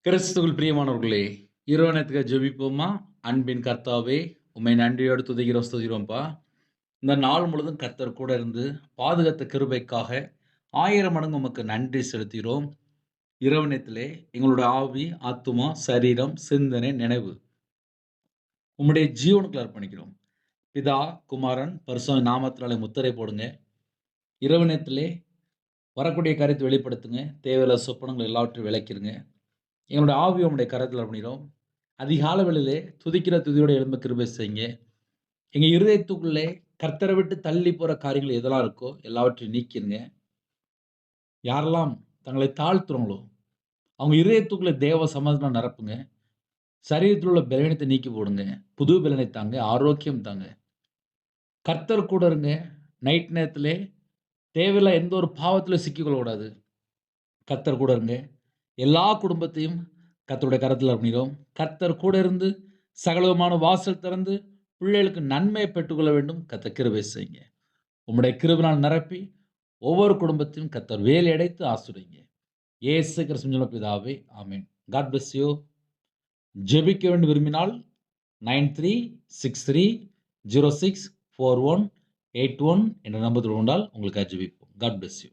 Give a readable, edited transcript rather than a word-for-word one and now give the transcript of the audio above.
கிறிஸ்துவுக்குள் பிரியமானவர்களே, இரவு நேரத்துக்காக ஜெபிப்போமா? அன்பின் கர்த்தாவே, உம்மை நன்றியோடு துதிக்கிறோம், ஸ்துதிக்கிறோம்ப்பா. இந்த நாள் முழுதும் கர்த்தர் கூட இருந்து பாதுகாத்த கிருபைக்காக 1000 மடங்கு உமக்கு நன்றி செலுத்துகிறோம். இரவு நேரத்திலே எங்களுடைய ஆவி, ஆத்துமா, சரீரம், சிந்தனை, நினைவு உம்முடைய ஜீவனுக்குள்ள அர்ப்பணிக்கிறோம். பிதா, குமாரன், பரிசுத்த நாமத்தினாலே முத்திரை போடுங்க. இரவு நேரத்திலே வரக்கூடிய காரியத்தை வெளிப்படுத்துங்க. தேவையில்லாத சொப்பனங்கள் எல்லாவற்றையும் விலக்கிருங்க. எங்களுடைய ஆவியை உம்முடைய கரத்தில் அர்ப்பணிக்கிறோம். அதிகாலை வேளையிலே துதிக்கிற துதியோடு எழும்ப கிருபை செய்யுங்க. எங்க இருதயத்துக்குள்ளே கர்த்தரை விட்டு தள்ளி போற காரியங்கள் எதெல்லாம் இருக்கோ எல்லாவற்றையும் நீக்கிருங்க. யாரெல்லாம் தங்களை தாழ்த்துறாங்களோ அவங்க இருதயத்துக்குள்ள தேவ சமாதானம் நிரப்புங்க. சரீரத்தில் உள்ள பலவீனத்தை நீக்கி போடுங்க. புது பலனை தாங்க, ஆரோக்கியம் தாங்க. கர்த்தர் கூட இருங்க. நைட் நேரத்திலே தேவையில்லா எந்த ஒரு பாவத்திலும் சிக்கிக்கொள்ளக்கூடாது. கர்த்தர் கூட இருங்க. எல்லா குடும்பத்தையும் கர்த்தருடைய கரத்தில் அர்ப்பணிக்கிறோம். கர்த்தர் கூட இருந்து சகலவிதமான வாசல் திறந்து பிள்ளைகளுக்கு நன்மையை பெற்றுக்கொள்ள வேண்டும். கர்த்தர் கிருபை செய்யுங்க. உம்முடைய கிருபையினால் நிரப்பி ஒவ்வொரு குடும்பத்தையும் கர்த்தர் வேலி அடைத்து ஆசீர்வதிங்க. இயேசு கிறிஸ்துவின் மூலம் பிதாவே, ஆமென். God bless you. ஜெபிக்க வேண்டும் விரும்பினால் 9363064181 என்ற நம்பர் தொடர்ந்தால் உங்களுக்காக ஜெபிப்போம். God bless you.